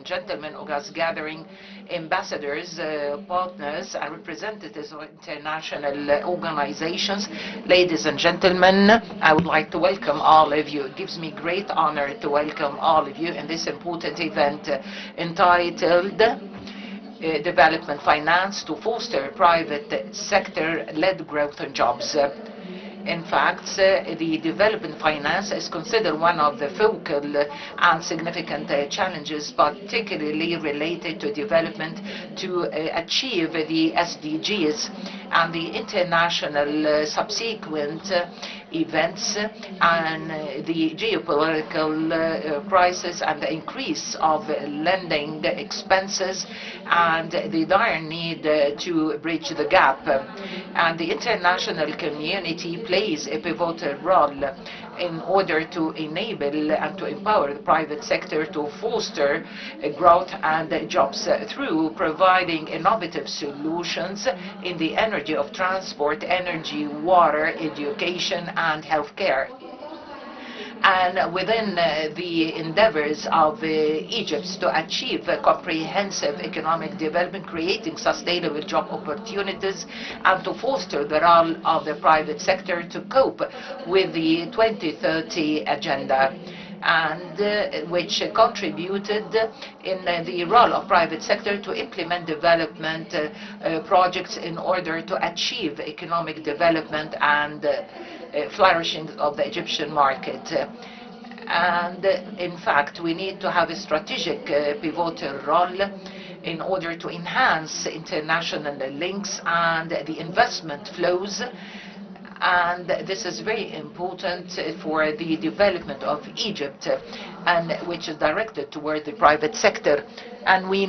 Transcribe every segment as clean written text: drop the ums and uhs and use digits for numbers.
gentlemen, August gathering, ambassadors, partners, and representatives of international organizations, ladies and gentlemen, I would like to welcome all of you. It gives me great honor to welcome all of you in this important event entitled Development Finance to Foster Private Sector-Led Growth and Jobs. In fact, the development finance is considered one of the focal and significant challenges, particularly related to development to achieve the SDGs and the international subsequent events and the geopolitical crisis and the increase of lending expenses and the dire need to bridge the gap. And the international community plays a pivotal role in order to enable and to empower the private sector to foster growth and jobs through providing innovative solutions in the energy of transport, energy, water, education, and healthcare. And within the endeavors of Egypt to achieve comprehensive economic development, creating sustainable job opportunities, and to foster the role of the private sector to cope with the 2030 agenda, and which contributed in the role of private sector to implement development projects in order to achieve economic development and flourishing of the Egyptian market. And in fact, we need to have a strategic pivotal role in order to enhance international links and the investment flows. And this is very important for the development of Egypt, and which is directed toward the private sector. And we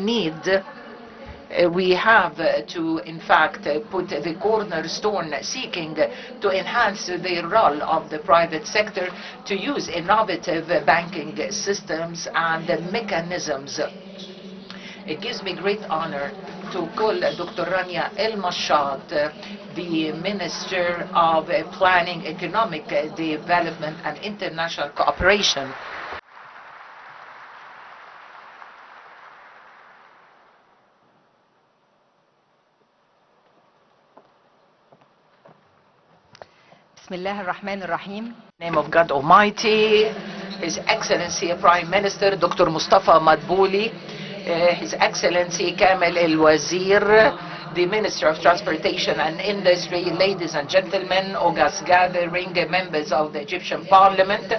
have to, in fact, put the cornerstone seeking to enhance the role of the private sector to use innovative banking systems and mechanisms. It gives me great honor to call Dr. Rania El-Mashad, the Minister of Planning, Economic Development and International Cooperation. Bismillah ar-Rahman ar-Rahim. Name of God Almighty, His Excellency Prime Minister Dr. Mustafa Madbouly, His Excellency Kamel El-Wazir, the Minister of Transportation and Industry, ladies and gentlemen, August gathering, members of the Egyptian Parliament,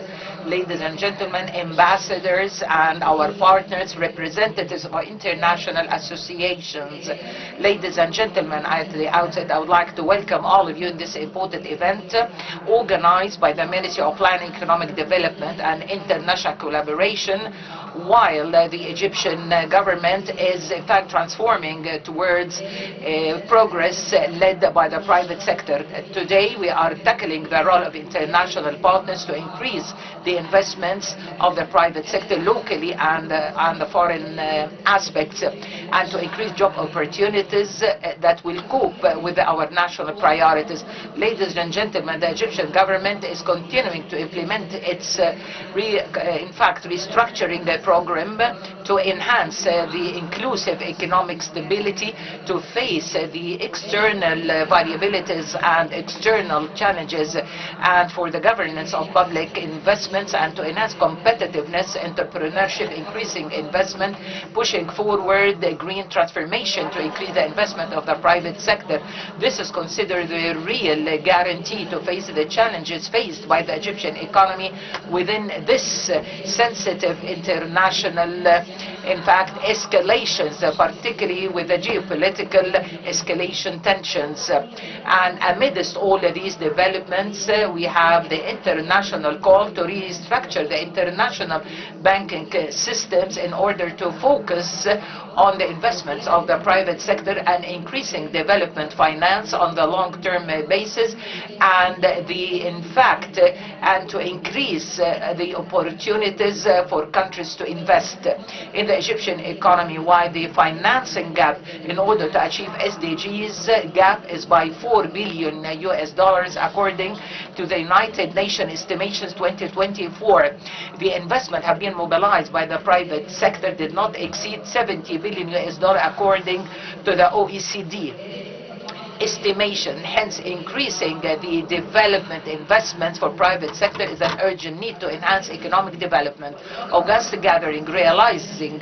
ladies and gentlemen, ambassadors and our partners, representatives of international associations. Ladies and gentlemen, at the outset, I would like to welcome all of you in this important event organized by the Ministry of Planning, Economic Development and International Collaboration, while the Egyptian government is in fact transforming towards progress led by the private sector. Today we are tackling the role of international partners to increase the investments of the private sector locally and the foreign aspects, and to increase job opportunities that will cope with our national priorities. Ladies and gentlemen, the Egyptian government is continuing to implement its in fact restructuring program to enhance the inclusive economic stability, to face the external variabilities and external challenges, and for the governance of public investments, and to enhance competitiveness, entrepreneurship, increasing investment, pushing forward the green transformation to increase the investment of the private sector. This is considered the real guarantee to face the challenges faced by the Egyptian economy within this sensitive international in fact escalations, particularly with the geopolitical escalation tensions. And amidst all of these developments, we have the international call to restructure the international banking systems in order to focus on the investments of the private sector and increasing development finance on the long-term basis, and and to increase the opportunities for countries to invest. In the Egyptian economy, while the financing gap in order to achieve SDGs gap is by $4 billion according to the United Nations estimations 2024. The investment have been mobilized by the private sector did not exceed $70 billion according to the OECD estimation. Hence, increasing the development investments for private sector is an urgent need to enhance economic development. August gathering realizing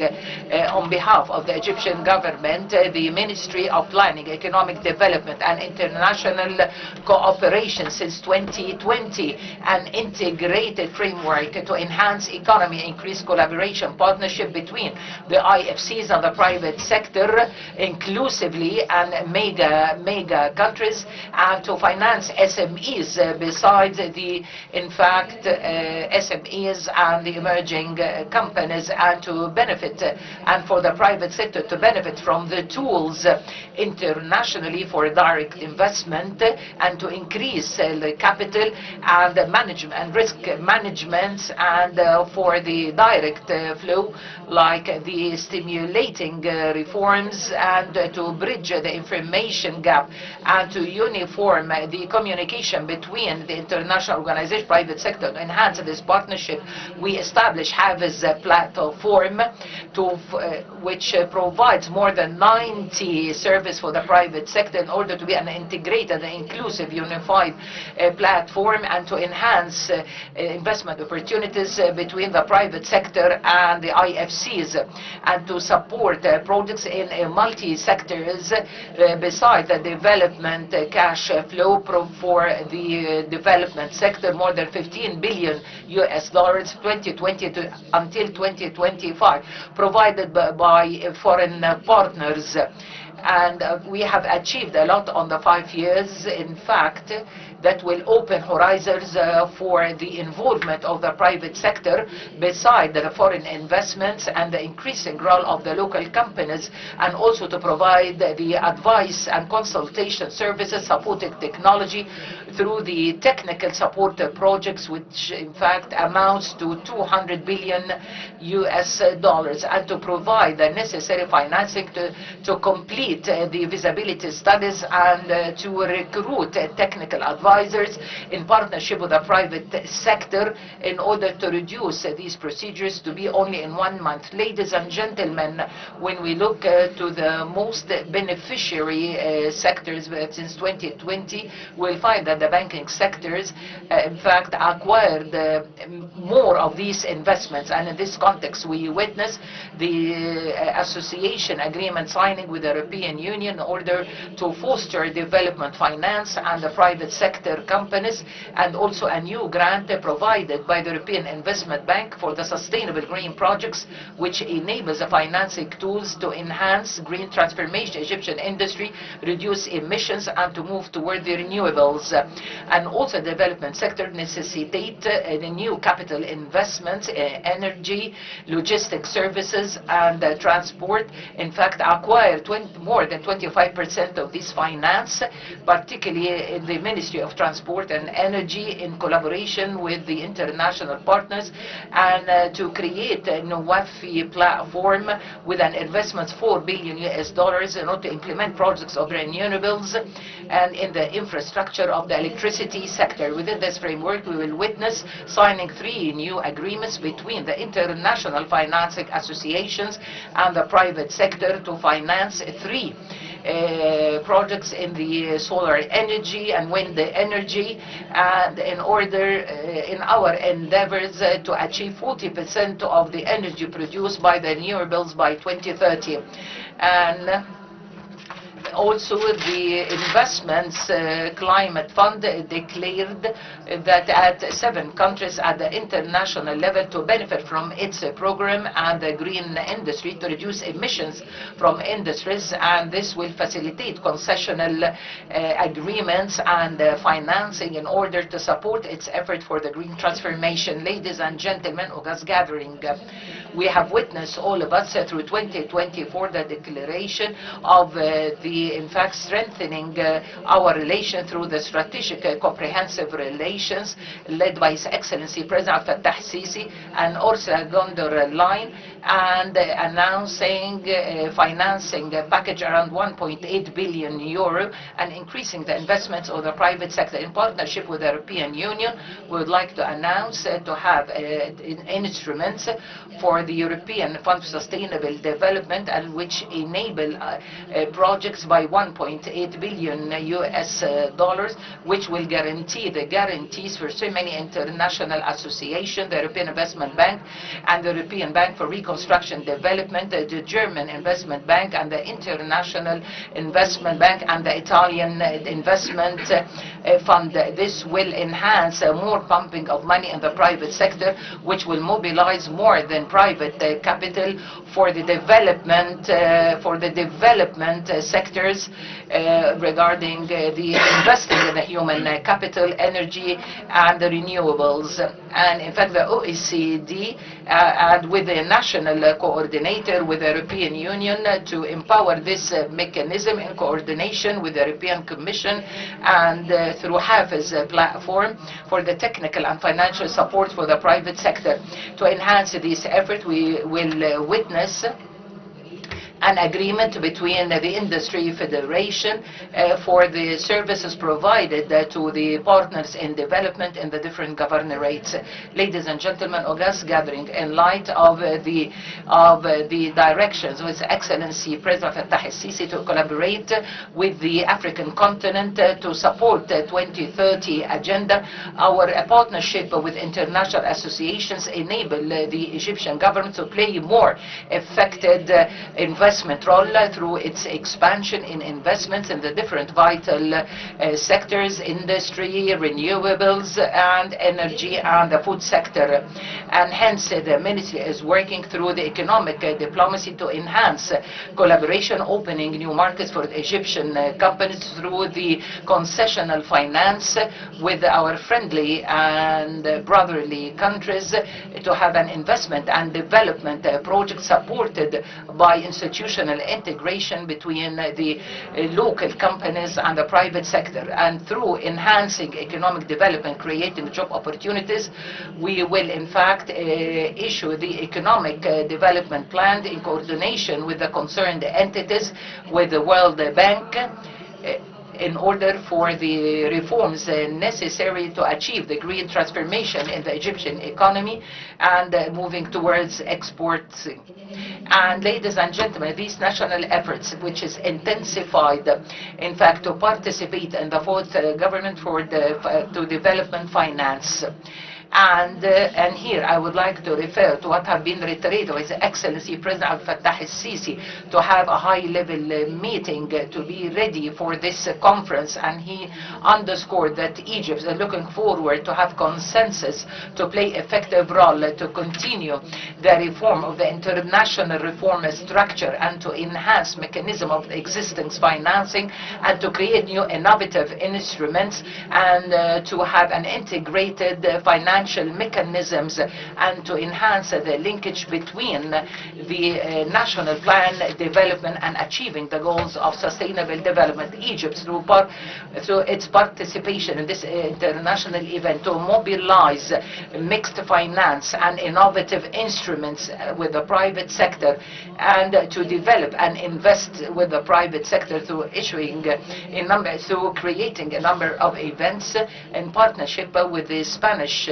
on behalf of the Egyptian government, the Ministry of Planning, Economic Development and International Cooperation since 2020, an integrated framework to enhance economy, increase collaboration, partnership between the IFCs and the private sector, inclusively and mega countries, and to finance SMEs besides the, in fact, SMEs and the emerging companies, and to benefit, and for the private sector to benefit from the tools internationally for direct investment, and to increase the capital and management and risk management, and for the direct flow, like the stimulating reforms, and to bridge the information gap, and to uniform the communication between the international organization, private sector. To enhance this partnership, we establish Hafiz platform which provides more than 90 services for the private sector in order to be an integrated, inclusive, unified platform, and to enhance investment opportunities between the private sector and the IFCs, and to support projects in multi-sectors besides the development cash flow for the development sector, more than $15 billion 2020 until 2025, provided by foreign partners. And we have achieved a lot on the 5 years, in fact, that will open horizons for the involvement of the private sector beside the foreign investments and the increasing role of the local companies, and also to provide the advice and consultation services, supporting technology through the technical support projects, which in fact amounts to $200 billion, and to provide the necessary financing to complete the feasibility studies, and to recruit technical advisors in partnership with the private sector in order to reduce these procedures to be only in 1 month. Ladies and gentlemen, when we look to the most beneficiary sectors since 2020, we'll find that the banking sectors, in fact, acquired more of these investments. And in this context, we witness the association agreement signing with the European Union in order to foster development finance and the private sector companies, and also a new grant provided by the European Investment Bank for the sustainable green projects, which enables the financing tools to enhance green transformation Egyptian industry, reduce emissions, and to move toward the renewables. And also the development sector necessitate the new capital investments, energy, logistics services, and transport. In fact, acquired more than 25% of this finance, particularly in the Ministry of Transport and Energy in collaboration with the international partners, and to create a Wafi platform with an investment $4 billion in order to implement projects of renewables and in the infrastructure of the electricity sector. Within this framework, we will witness signing 3 new agreements between the international financing associations and the private sector to finance 3 projects in the solar energy and wind energy, and in order in our endeavors to achieve 40% of the energy produced by the renewables by 2030. And also the investments climate fund declared that at 7 countries at the international level to benefit from its program and the green industry to reduce emissions from industries, and this will facilitate concessional agreements and financing in order to support its effort for the green transformation. Ladies and gentlemen, August gathering, we have witnessed, all of us, through 2024 the declaration of in fact strengthening our relation through the strategic comprehensive relations led by His Excellency President Fattah Sisi and Ursula von der Leyen, and announcing financing package around 1.8 billion euro and increasing the investments of the private sector. In partnership with the European Union, we would like to announce to have instruments for the European Fund for Sustainable Development, and which enable projects by 1.8 billion US dollars, which will guarantee the guarantees for so many international associations, the European Investment Bank and the European Bank for Reconstruction Development, the German Investment Bank and the International Investment Bank and the Italian Investment Fund. This will enhance more pumping of money in the private sector, which will mobilize more than private capital for the development sectors regarding the investing in the human capital, energy, and the renewables. And in fact, the OECD and with the national coordinator with the European Union to empower this mechanism in coordination with the European Commission and through Hafiz platform for the technical and financial support for the private sector. To enhance this effort, we will witness an agreement between the Industry Federation for the services provided to the partners in development in the different governorates. Ladies and gentlemen, august gathering, in light of the directions with Excellency President Fattah el-Sisi to collaborate with the African continent to support the 2030 agenda, our partnership with international associations enable the Egyptian government to play more effective investment role through its expansion in investments in the different vital sectors, industry, renewables, and energy, and the food sector. And hence, the ministry is working through the economic diplomacy to enhance collaboration, opening new markets for the Egyptian companies through the concessional finance with our friendly and brotherly countries to have an investment and development project supported by institutional integration between the local companies and the private sector. And through enhancing economic development, creating job opportunities, we will in fact issue the economic development plan in coordination with the concerned entities, with the World Bank, in order for the reforms necessary to achieve the green transformation in the Egyptian economy and moving towards exports. And ladies and gentlemen, these national efforts, which is intensified, in fact, to participate in the fourth government for to development finance. And here I would like to refer to what have been reiterated with Excellency President Fattah el-Sisi to have a high-level meeting to be ready for this conference. And he underscored that Egypt is looking forward to have consensus to play effective role to continue the reform of the international reform structure and to enhance mechanism of existing financing and to create new innovative instruments and to have an integrated financial mechanisms and to enhance the linkage between the national plan development and achieving the goals of sustainable development. Egypt, through its participation in this international event, to mobilize mixed finance and innovative instruments with the private sector and to develop and invest with the private sector through through creating a number of events in partnership with the Spanish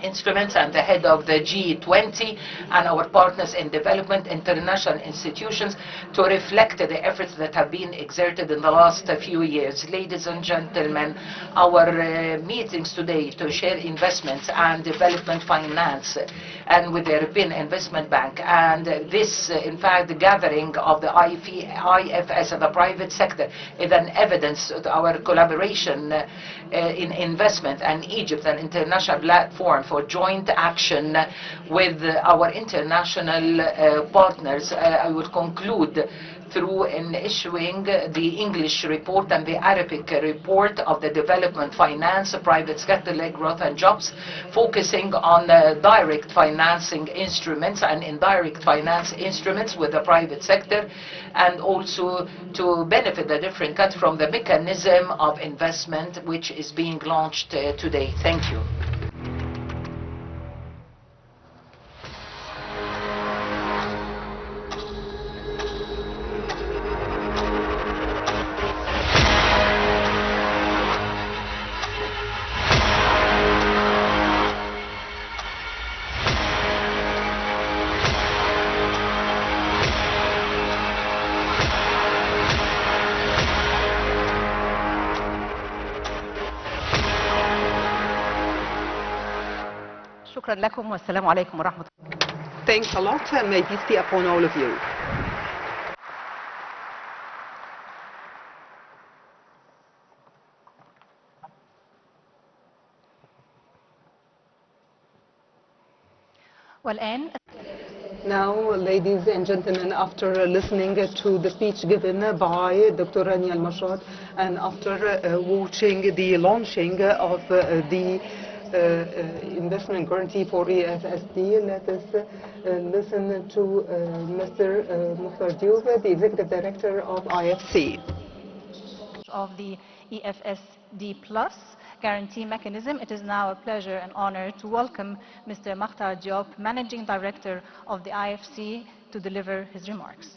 instruments and the head of the G20 and our partners in development, international institutions, to reflect the efforts that have been exerted in the last few years. Ladies and gentlemen, our meetings today to share investments and development finance and with the European Investment Bank, and this, in fact, the gathering of the IFS and the private sector is an evidence of our collaboration in investment and Egypt, an international platform for joint action with our international partners. I will conclude through issuing the English report and the Arabic report of the development finance, private sector-led growth and jobs, focusing on direct financing instruments and indirect finance instruments with the private sector, and also to benefit the different countries from the mechanism of investment which is being launched today. Thank you. شكرا لكم والسلام عليكم ورحمة الله. Thanks a lot, and may peace be upon all of you. والآن Now, ladies and gentlemen, after listening to the speech given by Dr. Rania Al-Mashad and after watching the launching of the investment guarantee for EFSD, let us listen to Mr. Mukhtar Diouf, the Executive Director of IFC. of the EFSD Plus guarantee mechanism, it is now a pleasure and honor to welcome Mr. Mukhtar Diop, Managing Director of the IFC, to deliver his remarks.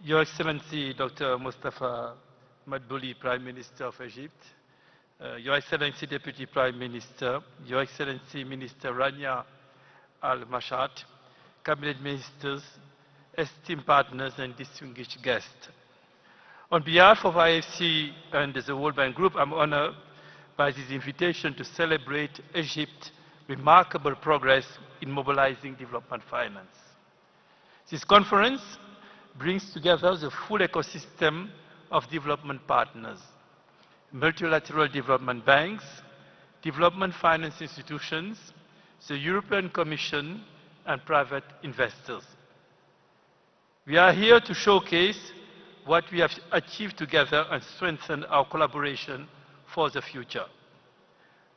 Your Excellency Dr. Mustafa Madbouly, Prime Minister of Egypt, Your Excellency Deputy Prime Minister, Your Excellency Minister Rania Al-Mashad, Cabinet Ministers, esteemed partners and distinguished guests. On behalf of IFC and the World Bank Group, I'm honored by this invitation to celebrate Egypt's remarkable progress in mobilizing development finance. This conference brings together the full ecosystem of development partners, multilateral development banks, development finance institutions, the European Commission, and private investors. We are here to showcase what we have achieved together and strengthen our collaboration for the future.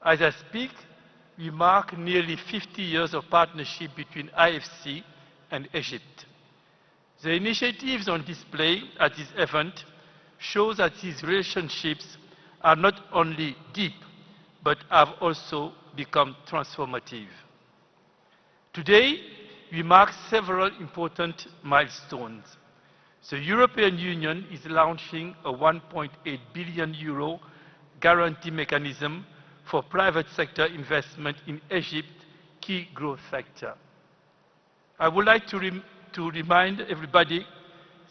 As I speak, we mark nearly 50 years of partnership between IFC and Egypt. The initiatives on display at this event show that these relationships are not only deep, but have also become transformative. Today, we mark several important milestones. The European Union is launching a 1.8 billion euro guarantee mechanism for private sector investment in Egypt's key growth sector. I would like to remind everybody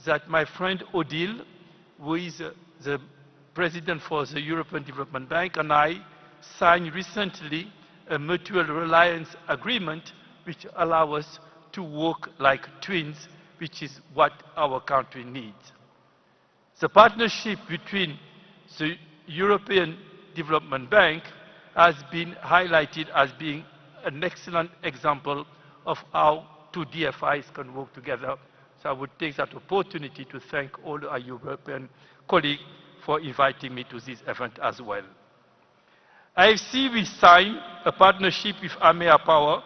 that my friend Odile, who is the president for the European Development Bank, and I signed recently a mutual reliance agreement which allows us to work like twins, which is what our country needs. The partnership between the European Development Bank has been highlighted as being an excellent example of how two DFIs can work together. So I would take that opportunity to thank all our European colleagues for inviting me to this event as well. IFC will sign a partnership with AMEA Power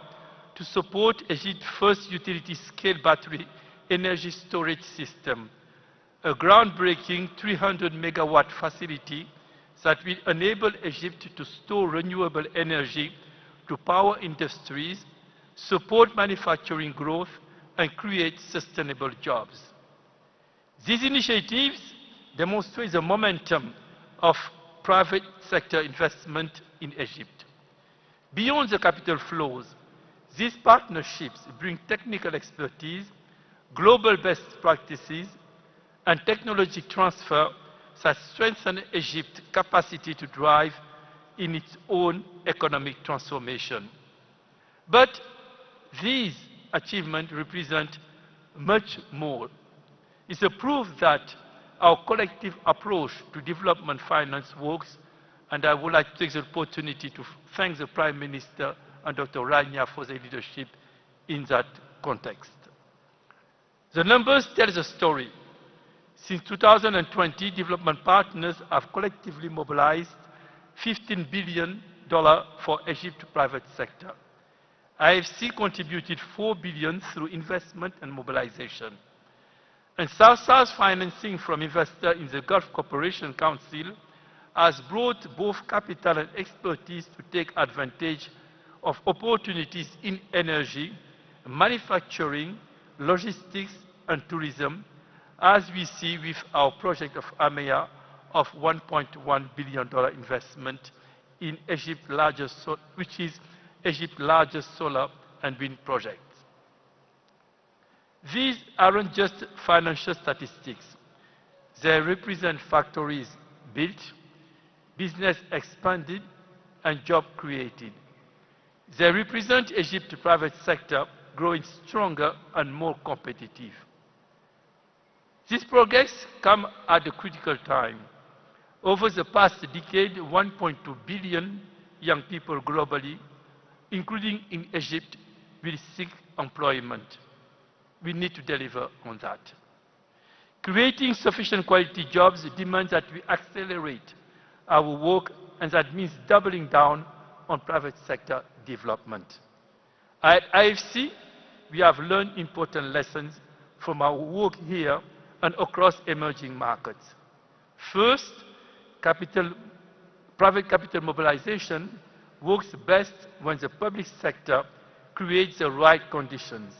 to support Egypt's first utility-scale battery energy storage system, a groundbreaking 300-megawatt facility that will enable Egypt to store renewable energy to power industries, support manufacturing growth, and create sustainable jobs. These initiatives demonstrate the momentum of private sector investment in Egypt. Beyond the capital flows, these partnerships bring technical expertise, global best practices, and technology transfer that strengthen Egypt's capacity to drive in its own economic transformation. But these achievements represent much more. It's a proof that our collective approach to development finance works, and I would like to take the opportunity to thank the Prime Minister and Dr. Rania for their leadership in that context. The numbers tell the story. Since 2020, development partners have collectively mobilized $15 billion for Egypt's private sector. IFC contributed $4 billion through investment and mobilization. And South-South financing from investors in the Gulf Cooperation Council has brought both capital and expertise to take advantage of opportunities in energy, manufacturing, logistics, and tourism, as we see with our project of AMEA of $1.1 billion investment in which is Egypt's largest solar and wind project. These aren't just financial statistics. They represent factories built, business expanded, and jobs created. They represent Egypt's private sector growing stronger and more competitive. These progress come at a critical time. Over the past decade, 1.2 billion young people globally, including in Egypt, will seek employment. We need to deliver on that. Creating sufficient quality jobs demands that we accelerate our work, and that means doubling down on private sector development. At IFC, we have learned important lessons from our work here and across emerging markets. First, private capital mobilization works best when the public sector creates the right conditions.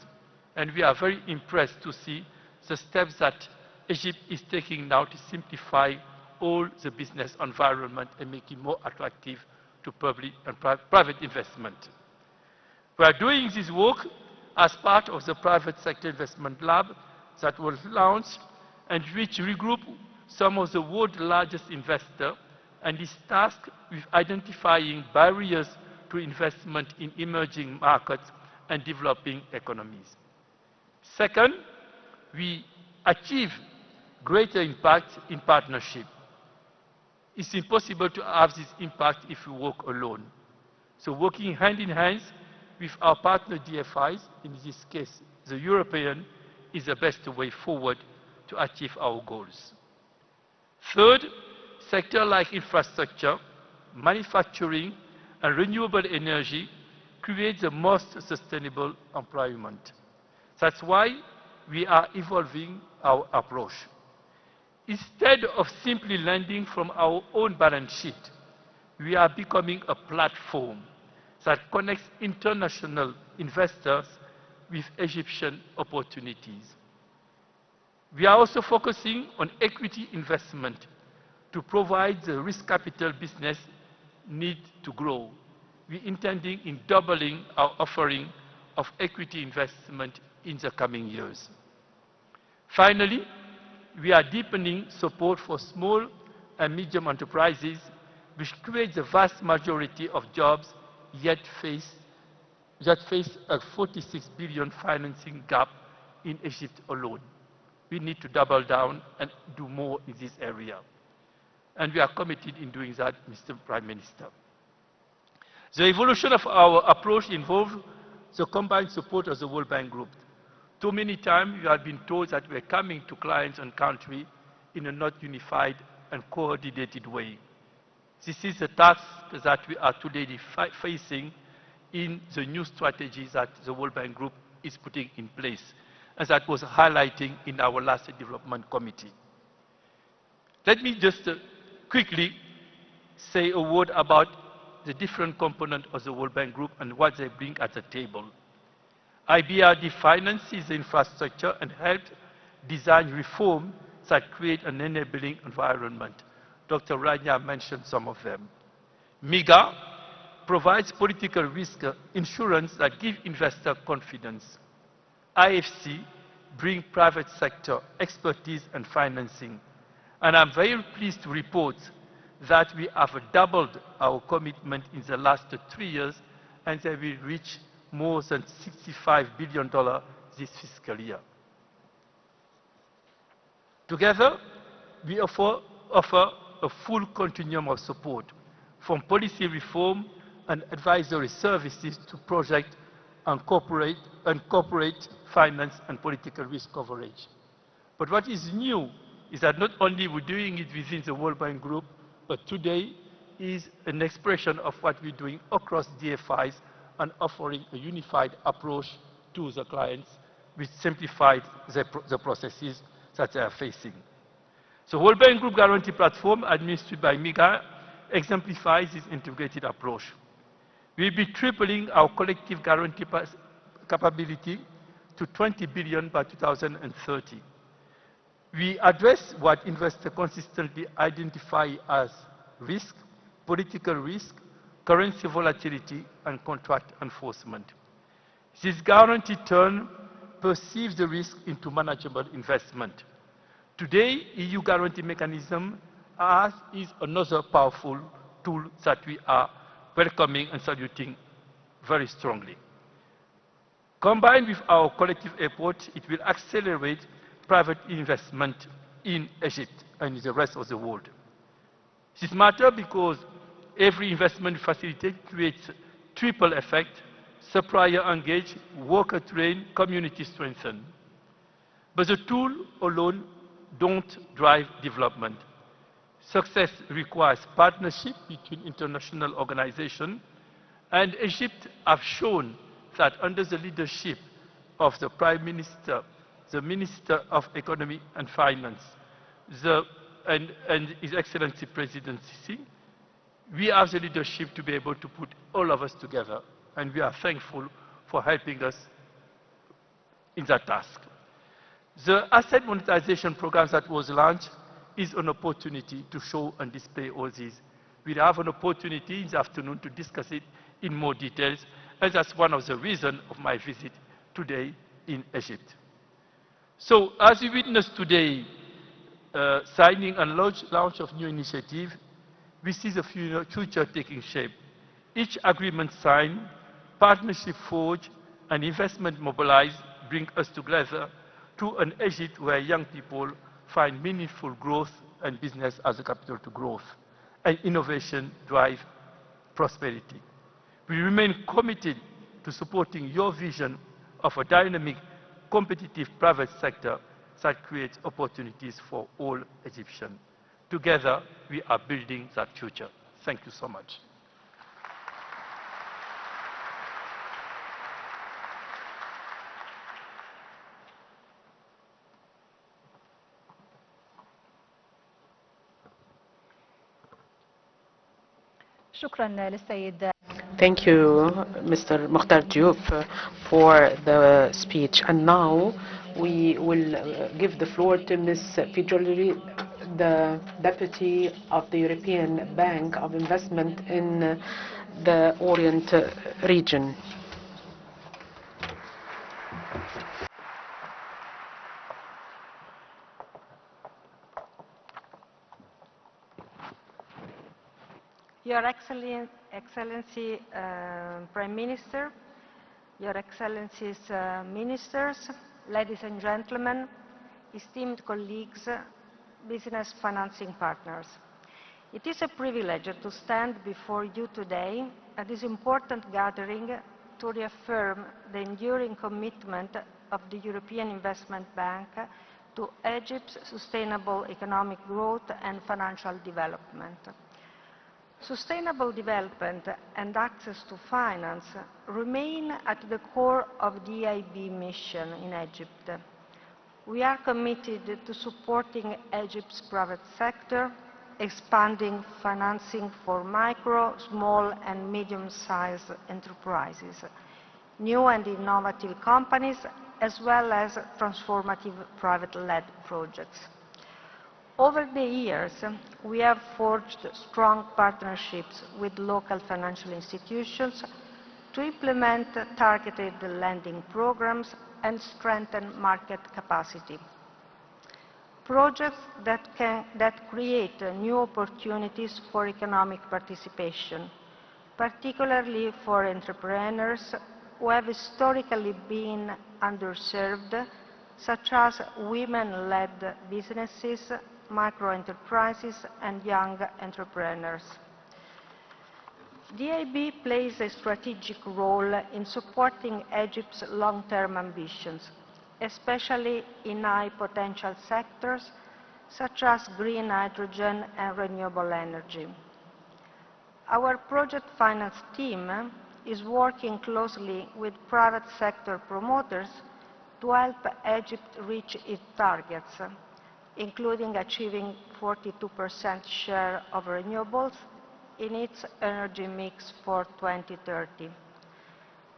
And we are very impressed to see the steps that Egypt is taking now to simplify all the business environment and make it more attractive to public and private investment. We are doing this work as part of the Private Sector Investment Lab that was launched and which regroup some of the world's largest investors and is tasked with identifying barriers to investment in emerging markets and developing economies. Second, we achieve greater impact in partnership. It's impossible to have this impact if we work alone. So working hand in hand with our partner DFIs, in this case the European, is the best way forward to achieve our goals. Third, sectors like infrastructure, manufacturing, and renewable energy create the most sustainable employment. That's why we are evolving our approach. Instead of simply lending from our own balance sheet, we are becoming a platform that connects international investors with Egyptian opportunities. We are also focusing on equity investment to provide the risk capital business needs to grow. We are intending in doubling our offering of equity investment in the coming years. Finally, we are deepening support for small and medium enterprises, which create the vast majority of jobs yet face a 46 billion financing gap in Egypt alone. We need to double down and do more in this area. And we are committed in doing that, Mr. Prime Minister. The evolution of our approach involves the combined support of the World Bank Group. Too many times we have been told that we are coming to clients and countries in a not unified and coordinated way. This is the task that we are today facing in the new strategies that the World Bank Group is putting in place, and that was highlighting in our last development committee. Let me just quickly say a word about the different components of the World Bank Group and what they bring at the table. IBRD finances the infrastructure and helps design reform that create an enabling environment. Dr. Rania mentioned some of them. MIGA provides political risk insurance that gives investors confidence. IFC brings private sector expertise and financing. And I'm very pleased to report that we have doubled our commitment in the last 3 years, and they will reach more than $65 billion this fiscal year. Together, we offer a full continuum of support, from policy reform and advisory services to project and corporate finance and political risk coverage. But what is new is that not only we're doing it within the World Bank Group, but today is an expression of what we're doing across DFIs and offering a unified approach to the clients, which simplifies the processes that they are facing. So World Bank Group Guarantee Platform, administered by MIGA, exemplifies this integrated approach. We'll be tripling our collective guarantee capability to 20 billion by 2030. We address what investors consistently identify as risk, political risk, currency volatility, and contract enforcement. This guarantee turn perceives the risk into manageable investment. Today, EU guarantee mechanism is another powerful tool that we are welcoming and saluting very strongly. Combined with our collective effort, it will accelerate private investment in Egypt and in the rest of the world. This matters because every investment facility creates triple effect: supplier engaged, worker trained, community strengthened. But the tool alone don't drive development. Success requires partnership between international organizations, and Egypt has shown that under the leadership of the Prime Minister, the Minister of Economy and Finance, and His Excellency President Sisi, we have the leadership to be able to put all of us together, and we are thankful for helping us in that task. The asset monetization program that was launched is an opportunity to show and display all these. We'll have an opportunity in the afternoon to discuss it in more details, and that's one of the reasons of my visit today in Egypt. So, as we witness today, signing and launch of new initiative, we see the future taking shape. Each agreement signed, partnership forged, and investment mobilized bring us together to an Egypt where young people find meaningful growth and business as a capital to growth, and innovation drive prosperity. We remain committed to supporting your vision of a dynamic, competitive private sector that creates opportunities for all Egyptians. Together, we are building that future. Thank you so much. شكرا للسيد. Thank you, Mr. Mokhtar Diop, for the speech. And now we will give the floor to Ms. Fijoli, the Deputy of the European Bank of Investment in the Orient region. Your Excellency, Prime Minister, Your Excellencies, Ministers, ladies and gentlemen, esteemed colleagues, business financing partners. It is a privilege to stand before you today at this important gathering to reaffirm the enduring commitment of the European Investment Bank to Egypt's sustainable economic growth and financial development. Sustainable development and access to finance remain at the core of the EIB mission in Egypt. We are committed to supporting Egypt's private sector, expanding financing for micro, small and medium-sized enterprises, new and innovative companies, as well as transformative private-led projects. Over the years, we have forged strong partnerships with local financial institutions to implement targeted lending programs and strengthen market capacity. Projects that create new opportunities for economic participation, particularly for entrepreneurs who have historically been underserved, such as women-led businesses, micro-enterprises and young entrepreneurs. The EIB plays a strategic role in supporting Egypt's long-term ambitions, especially in high-potential sectors such as green hydrogen and renewable energy. Our project finance team is working closely with private sector promoters to help Egypt reach its targets, including achieving 42% share of renewables in its energy mix for 2030.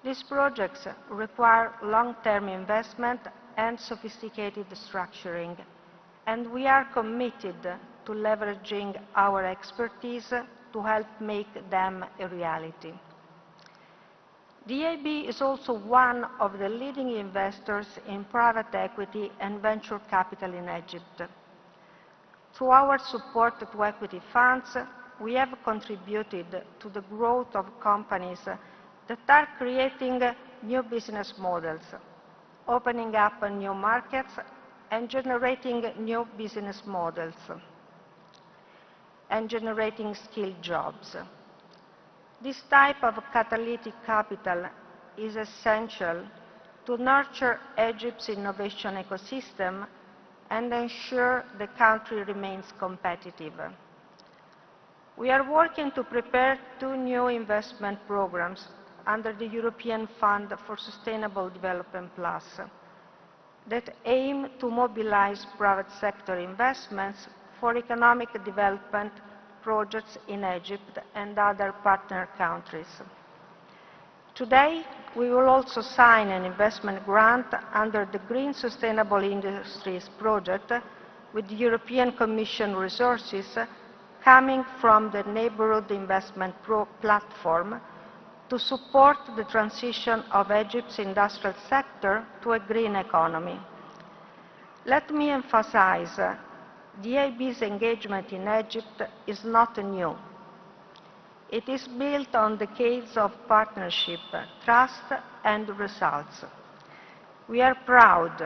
These projects require long-term investment and sophisticated structuring, and we are committed to leveraging our expertise to help make them a reality. The EIB is also one of the leading investors in private equity and venture capital in Egypt. Through our support to equity funds, we have contributed to the growth of companies that are creating new business models, opening up new markets and generating new business models, and generating skilled jobs. This type of catalytic capital is essential to nurture Egypt's innovation ecosystem and ensure the country remains competitive. We are working to prepare 2 new investment programs under the European Fund for Sustainable Development Plus that aim to mobilize private sector investments for economic development projects in Egypt and other partner countries. Today, we will also sign an investment grant under the Green Sustainable Industries project with the European Commission resources coming from the Neighbourhood Investment Platform to support the transition of Egypt's industrial sector to a green economy. Let me emphasize the EIB's engagement in Egypt is not new. It is built on decades of partnership, trust and results. We are proud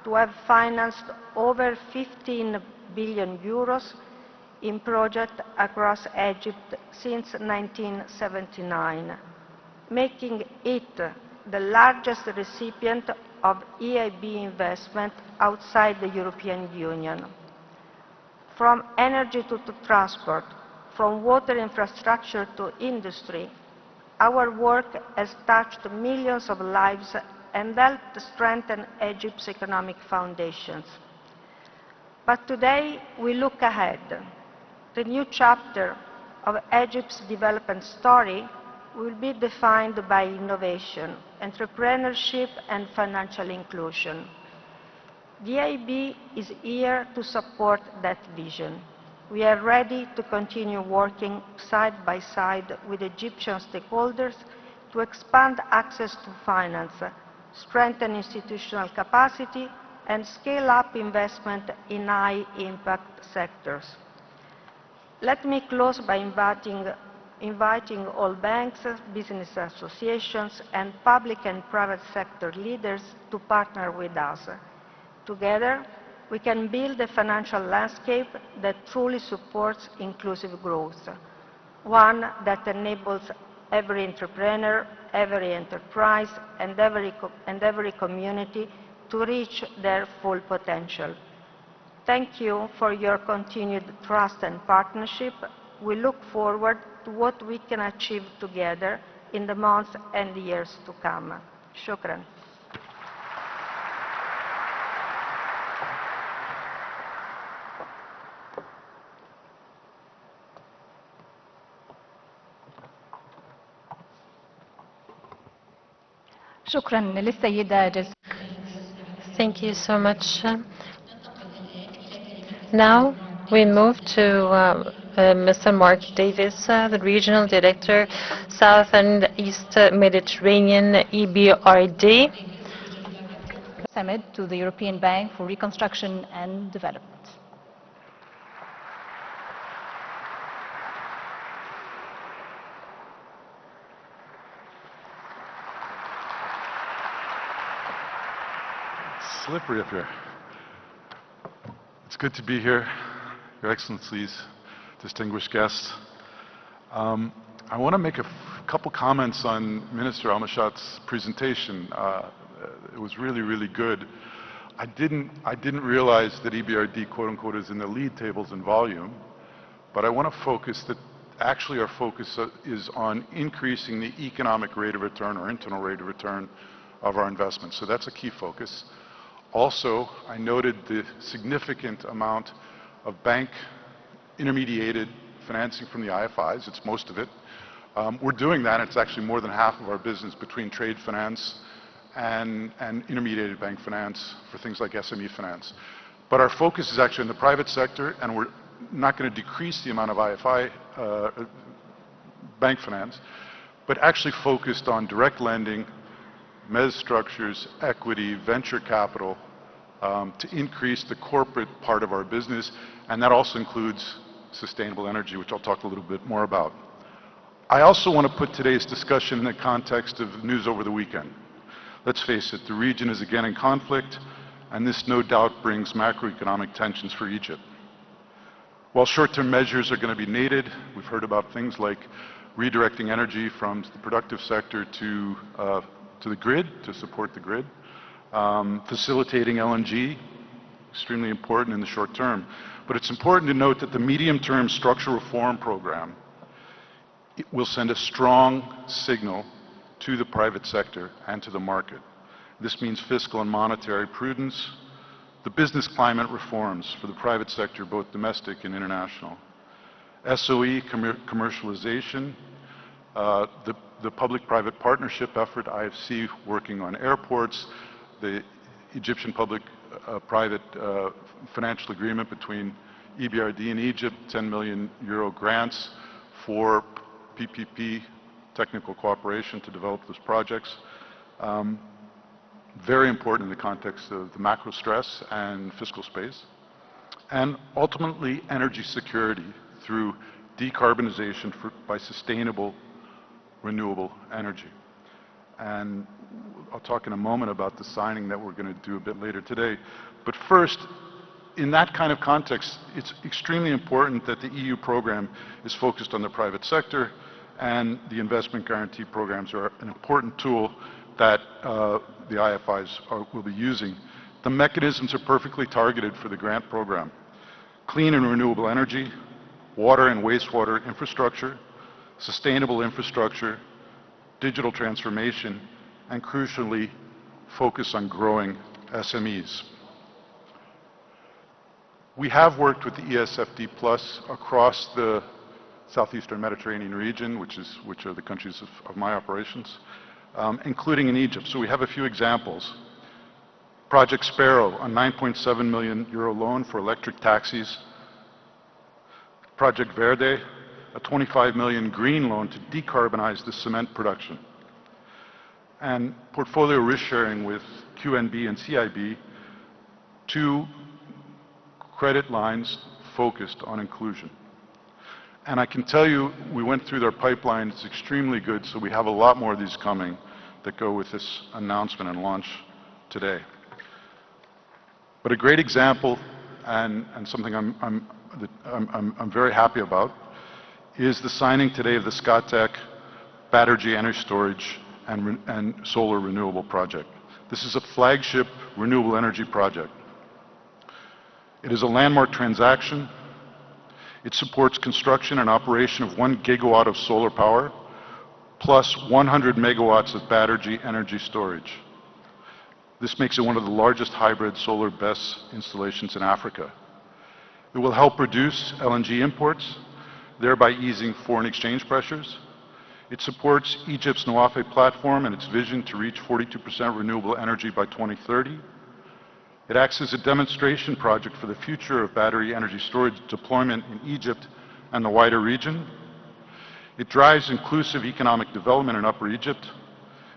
to have financed over 15 billion euros in projects across Egypt since 1979, making it the largest recipient of EIB investment outside the European Union. From energy to transport, from water infrastructure to industry, our work has touched millions of lives and helped strengthen Egypt's economic foundations. But today, we look ahead. The new chapter of Egypt's development story will be defined by innovation, entrepreneurship, and financial inclusion. The EIB is here to support that vision. We are ready to continue working side by side with Egyptian stakeholders to expand access to finance, strengthen institutional capacity, and scale up investment in high-impact sectors. Let me close by inviting all banks, business associations, and public and private sector leaders to partner with us. Together, we can build a financial landscape that truly supports inclusive growth, one that enables every entrepreneur, every enterprise, and every community to reach their full potential. Thank you for your continued trust and partnership. We look forward to what we can achieve together in the months and years to come. Shukran. شكرا للسيدة جزيرة. Thank you so much. Now we move to Mr. Mark Davis, the Regional Director, South and East Mediterranean, EBRD. Summit to the European Bank for Reconstruction and Development. Slippery up here. It's good to be here, Your Excellencies, distinguished guests. I want to make a couple comments on Minister Al-Mashat's presentation. It was really, really good. I didn't realize that EBRD, quote unquote, is in the lead tables in volume, but I want to focus that actually our focus is on increasing the economic rate of return or internal rate of return of our investments. So that's a key focus. Also, I noted the significant amount of bank intermediated financing from the IFIs. It's most of it. We're doing that. It's actually more than half of our business between trade finance and intermediated bank finance for things like SME finance. But our focus is actually in the private sector, and we're not going to decrease the amount of IFI bank finance, but actually focused on direct lending, mezz structures, equity, venture capital, to increase the corporate part of our business, and that also includes sustainable energy, which I'll talk a little bit more about. I also want to put today's discussion in the context of news over the weekend. Let's face it, the region is again in conflict, and this no doubt brings macroeconomic tensions for Egypt. While short-term measures are going to be needed, we've heard about things like redirecting energy from the productive sector to the grid, to support the grid, facilitating LNG, extremely important in the short term. But it's important to note that the medium-term structural reform program will send a strong signal to the private sector and to the market. This means fiscal and monetary prudence, the business climate reforms for the private sector, both domestic and international, SOE commercialization, the public-private partnership effort, IFC working on airports, the Egyptian public-private financial agreement between EBRD and Egypt, 10 million euro grants for PPP, technical cooperation to develop those projects. Very important in the context of the macro stress and fiscal space. And ultimately, energy security through decarbonization by sustainable, renewable energy. And I'll talk in a moment about the signing that we're going to do a bit later today. But first, in that kind of context, it's extremely important that the EU program is focused on the private sector, and the investment guarantee programs are an important tool that the IFIs will be using. The mechanisms are perfectly targeted for the grant program. Clean and renewable energy, water and wastewater infrastructure, sustainable infrastructure, digital transformation, and crucially, focus on growing SMEs. We have worked with the ESFD Plus across the Southeastern Mediterranean region, which are the countries of my operations, including in Egypt. So we have a few examples. Project Sparrow, a 9.7 million euro loan for electric taxis. Project Verde, a 25 million green loan to decarbonize the cement production. And portfolio risk sharing with QNB and CIB, 2 credit lines focused on inclusion. And I can tell you, we went through their pipeline, it's extremely good, so we have a lot more of these coming that go with this announcement and launch today. But a great example, and something I'm very happy about, is the signing today of the Scatec battery energy storage and solar renewable project. This is a flagship renewable energy project. It is a landmark transaction. It supports construction and operation of 1 gigawatt of solar power, plus 100 megawatts of battery energy storage. This makes it one of the largest hybrid solar BESS installations in Africa. It will help reduce LNG imports, thereby easing foreign exchange pressures. It supports Egypt's Nawafe platform and its vision to reach 42% renewable energy by 2030. It acts as a demonstration project for the future of battery energy storage deployment in Egypt and the wider region. It drives inclusive economic development in Upper Egypt,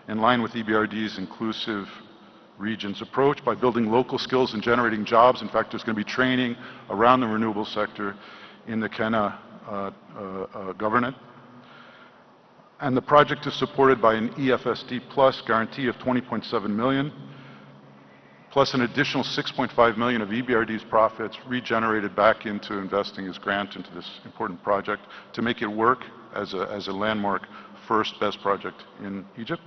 in line with EBRD's inclusive regions approach by building local skills and generating jobs. In fact, there's going to be training around the renewable sector in the Kenya governorate. And the project is supported by an EFSD Plus guarantee of 20.7 million, plus an additional 6.5 million of EBRD's profits regenerated back into investing as grant into this important project to make it work as a landmark first BESS project in Egypt.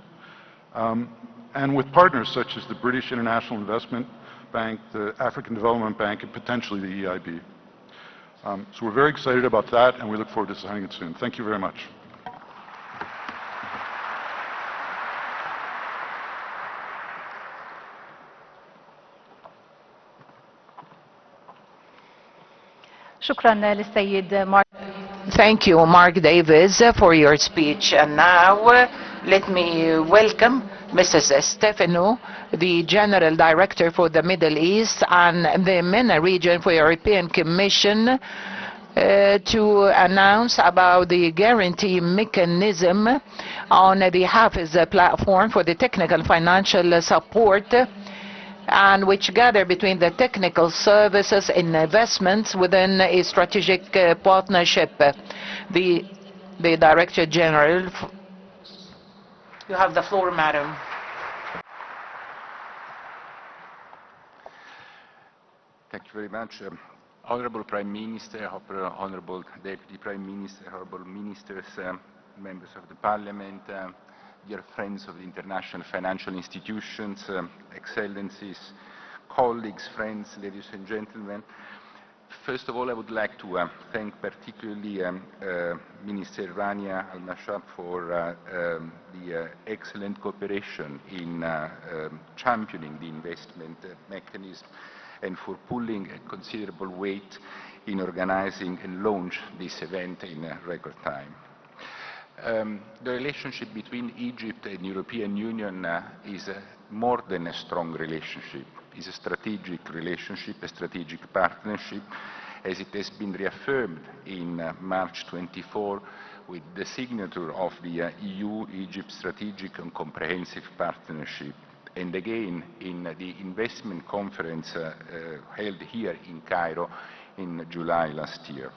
And with partners such as the British International Investment Bank, the African Development Bank, and potentially the EIB. So we're very excited about that, and we look forward to signing it soon. Thank you very much. Thank you, Mark Davis, for your speech. And now, let me welcome Mrs. Stefano, the General Director for the Middle East and the MENA region for European Commission, to announce about the guarantee mechanism on the Hafiz platform for the technical financial support, and which gather between the technical services and investments within a strategic partnership. The Director General, you have the floor, Madam. Thank you very much. Honorable Prime Minister, Honorable Deputy Prime Minister, Honorable Ministers, members of the Parliament, dear friends of the international financial institutions, Excellencies, colleagues, friends, ladies and gentlemen. First of all, I would like to thank particularly Minister Rania Al-Mashab for the excellent cooperation in championing the investment mechanism and for pulling a considerable weight in organizing and launch this event in record time. The relationship between Egypt and European Union is more than a strong relationship. It's a strategic relationship, a strategic partnership, as it has been reaffirmed in March 24 with the signature of the EU-Egypt Strategic and Comprehensive Partnership, and again in the investment conference held here in Cairo in July last year.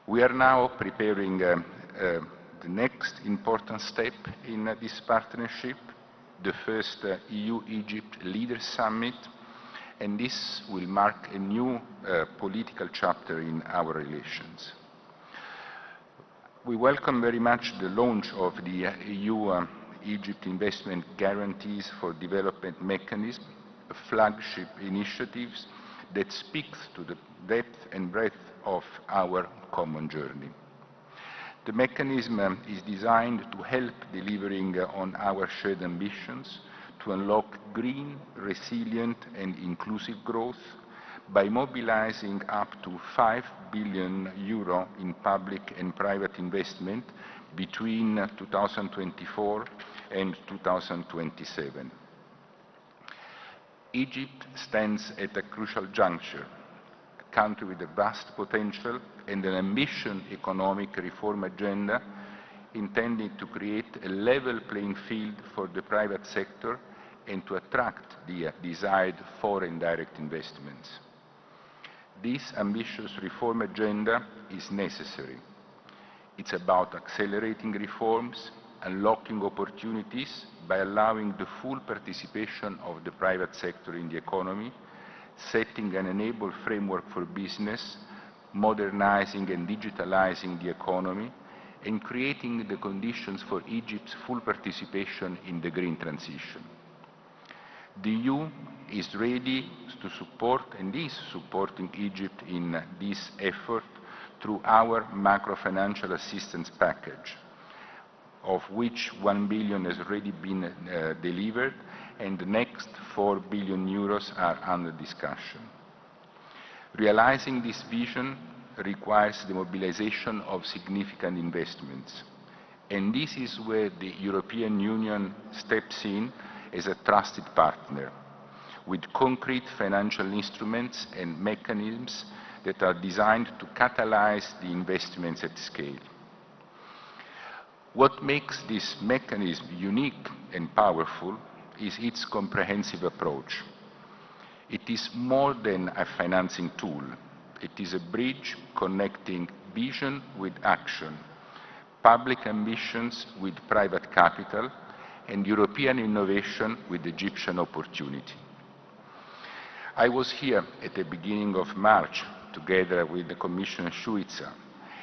We are now preparing the next important step in this partnership, the first EU-Egypt Leaders Summit, and this will mark a new political chapter in our relations. We welcome very much the launch of the EU-Egypt Investment Guarantees for Development Mechanism, a flagship initiative that speaks to the depth and breadth of our common journey. The mechanism is designed to help delivering on our shared ambitions to unlock green, resilient and inclusive growth by mobilizing up to 5 billion euro in public and private investment between 2024 and 2027. Egypt stands at a crucial juncture, a country with a vast potential and an ambitious economic reform agenda intended to create a level playing field for the private sector and to attract the desired foreign direct investments. This ambitious reform agenda is necessary. It's about accelerating reforms, unlocking opportunities by allowing the full participation of the private sector in the economy, setting an enabled framework for business, modernizing and digitalizing the economy, and creating the conditions for Egypt's full participation in the green transition. The EU is ready to support and is supporting Egypt in this effort through our macro-financial assistance package, of which 1 billion has already been delivered, and the next 4 billion euros are under discussion. Realizing this vision requires the mobilization of significant investments, and this is where the European Union steps in as a trusted partner, with concrete financial instruments and mechanisms that are designed to catalyze the investments at scale. What makes this mechanism unique and powerful is its comprehensive approach. It is more than a financing tool. It is a bridge connecting vision with action, public ambitions with private capital, and European innovation with Egyptian opportunity. I was here at the beginning of March together with the Commissioner Suica,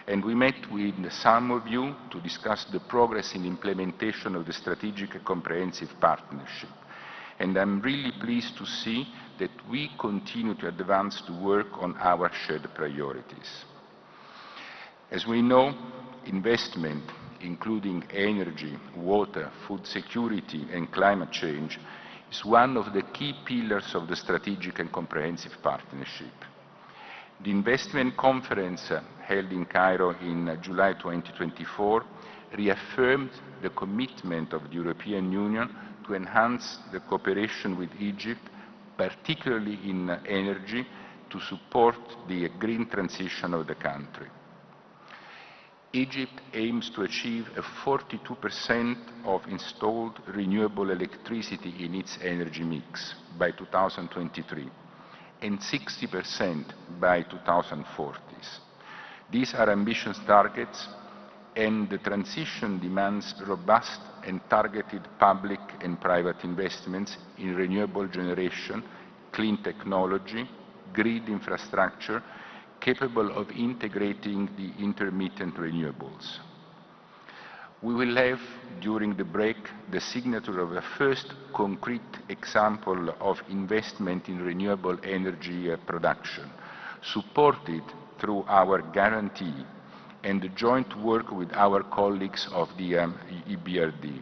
and we met with some of you to discuss the progress in implementation of the strategic and comprehensive partnership. And I'm really pleased to see that we continue to advance to work on our shared priorities. As we know, investment, including energy, water, food security and climate change, is one of the key pillars of the strategic and comprehensive partnership. The investment conference held in Cairo in July 2024 reaffirmed the commitment of the European Union to enhance the cooperation with Egypt, particularly in energy, to support the green transition of the country. Egypt aims to achieve a 42% of installed renewable electricity in its energy mix by 2023 and 60% by 2040. These are ambitious targets, and the transition demands robust and targeted public and private investments in renewable generation, clean technology, grid infrastructure, capable of integrating the intermittent renewables. We will have, during the break, the signature of a first concrete example of investment in renewable energy production, supported through our guarantee and the joint work with our colleagues of the EBRD.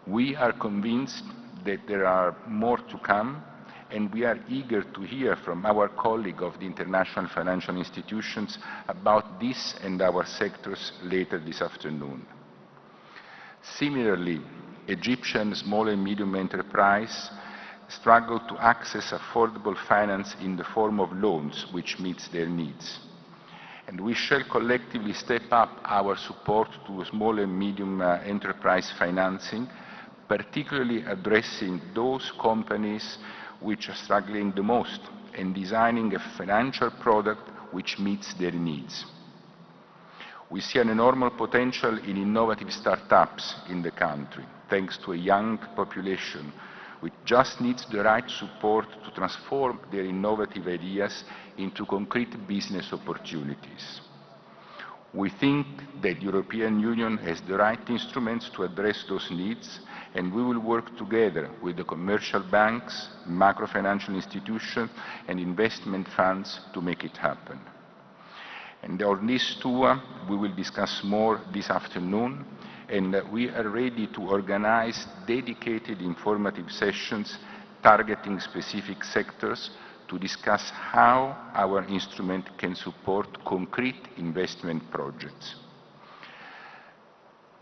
We are convinced that there are more to come, and we are eager to hear from our colleague of the international financial institutions about this and our sectors later this afternoon. Similarly, Egyptian small and medium enterprise struggle to access affordable finance in the form of loans which meets their needs. And we shall collectively step up our support to small and medium enterprise financing, particularly addressing those companies which are struggling the most and designing a financial product which meets their needs. We see an enormous potential in innovative startups in the country, thanks to a young population which just needs the right support to transform their innovative ideas into concrete business opportunities. We think that the European Union has the right instruments to address those needs, and we will work together with the commercial banks, macro-financial institutions, and investment funds to make it happen. And on this tour, we will discuss more this afternoon, and we are ready to organize dedicated informative sessions targeting specific sectors to discuss how our instrument can support concrete investment projects.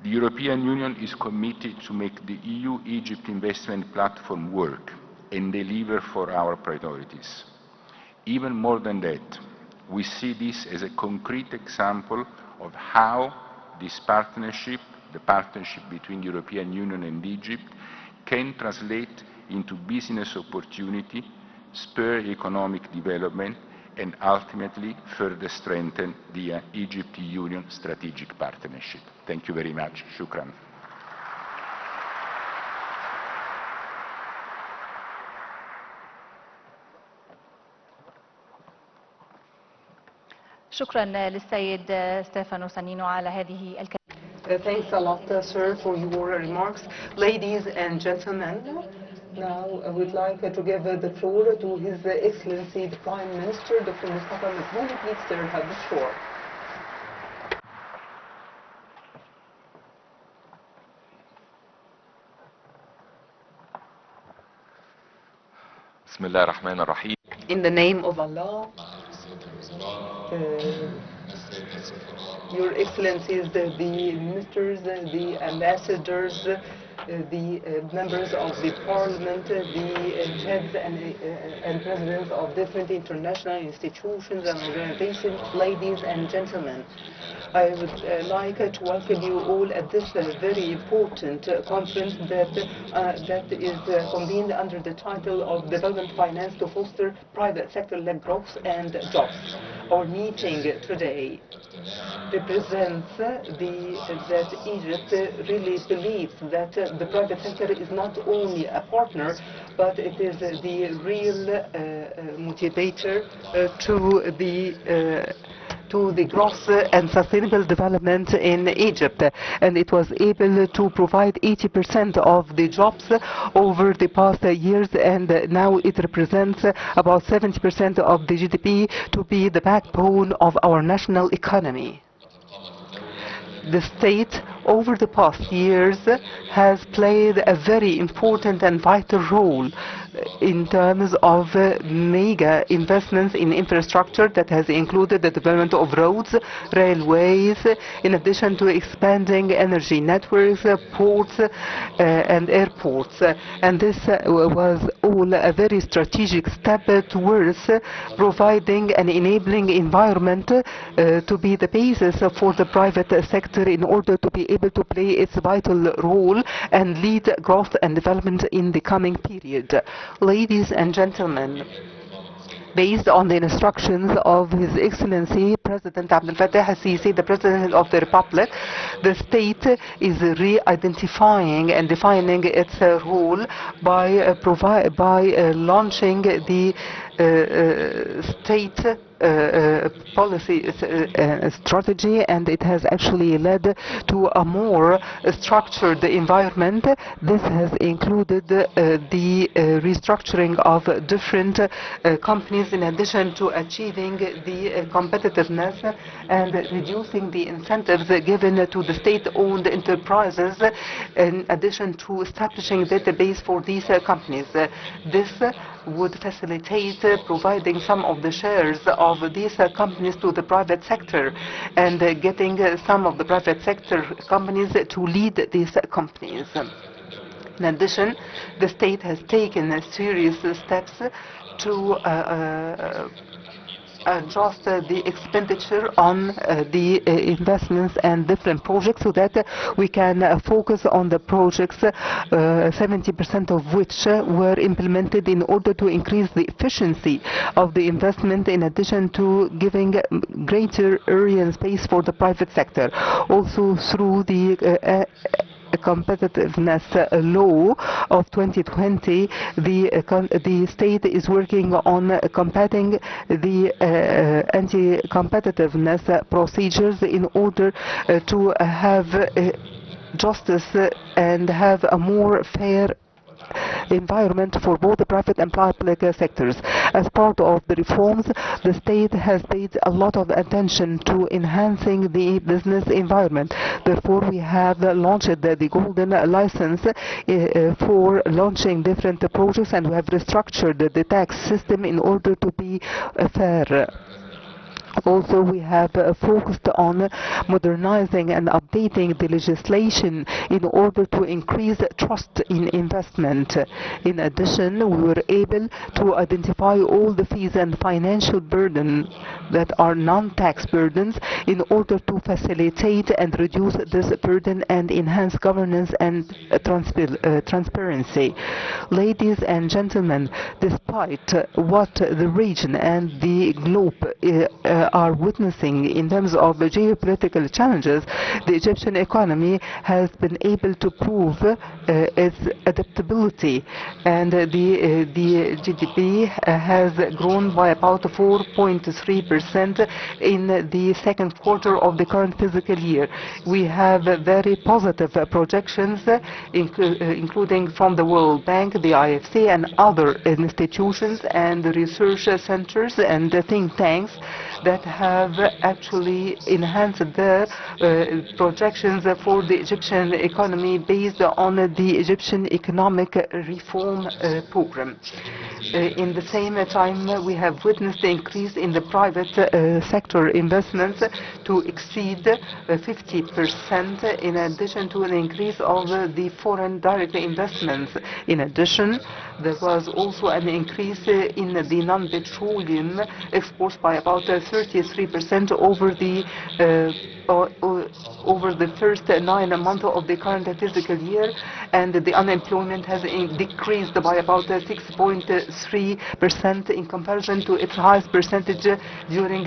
The European Union is committed to make the EU-Egypt investment platform work and deliver for our priorities. Even more than that, we see this as a concrete example of how this partnership, the partnership between the European Union and Egypt, can translate into business opportunity, spur economic development, and ultimately further strengthen the Egypt-Union strategic partnership. Thank you very much. Shukran. شكرا للسيد ستيفانو سانينو على هذه الكلمة. Thanks a lot, sir, for your remarks. Ladies and gentlemen, now I would like to give the floor to His Excellency, the Prime Minister, Dr. Mustafa Madbouly. Please, sir, have the floor. بسم الله الرحمن الرحيم. In the name of Allah, Your Excellencies, the ministers, the ambassadors, the members of the parliament, the heads and presidents of different international institutions and organizations, ladies and gentlemen. I would like to welcome you all at this very important conference that is convened under the title of Development Finance to Foster Private Sector-Led Growth and Jobs. Our meeting today represents that Egypt really believes that the private sector is not only a partner, but it is the real motivator to the growth and sustainable development in Egypt, and it was able to provide 80% of the jobs over the past years, and now it represents about 70% of the GDP to be the backbone of our national economy. The state, over the past years, has played a very important and vital role in terms of mega investments in infrastructure that has included the development of roads, railways, in addition to expanding energy networks, ports, and airports. And this was all a very strategic step towards providing an enabling environment to be the basis for the private sector in order to be able to play its vital role and lead growth and development in the coming period. Ladies and gentlemen, based on the instructions of His Excellency President Abdel Fattah al-Sisi, the President of the Republic, the state is re-identifying and defining its role by launching the state policy strategy, and it has actually led to a more structured environment. This has included the restructuring of different companies in addition to achieving the competitiveness and reducing the incentives given to the state-owned enterprises in addition to establishing a database for these companies. This would facilitate providing some of the shares of these companies to the private sector and getting some of the private sector companies to lead these companies. In addition, the state has taken serious steps to adjust the expenditure on the investments and different projects so that we can focus on the projects, 70% of which were implemented in order to increase the efficiency of the investment in addition to giving greater area and space for the private sector. Also through the competitiveness law of 2020, the state is working on combating the anti-competitiveness procedures in order to have justice and have a more fair environment for both the private and public sectors. As part of the reforms, the state has paid a lot of attention to enhancing the business environment. Therefore, we have launched the golden license for launching different projects, and we have restructured the tax system in order to be fair. Also, we have focused on modernizing and updating the legislation in order to increase trust in investment. In addition, we were able to identify all the fees and financial burdens that are non-tax burdens in order to facilitate and reduce this burden and enhance governance and transparency. Ladies and gentlemen, despite what the region and the globe are witnessing in terms of geopolitical challenges, the Egyptian economy has been able to prove its adaptability, and the GDP has grown by about 4.3% in the second quarter of the current fiscal year. We have very positive projections, including from the World Bank, the IFC, and other institutions and research centers and think tanks that have actually enhanced their projections for the Egyptian economy based on the Egyptian economic reform program. In the same time, we have witnessed the increase in the private sector investments to exceed 50%, in addition to an increase of the foreign direct investments. In addition, there was also an increase in the non-petroleum exports by about 33% over the first 9 months of the current fiscal year, and the unemployment has decreased by about 6.3% in comparison to its highest percentage during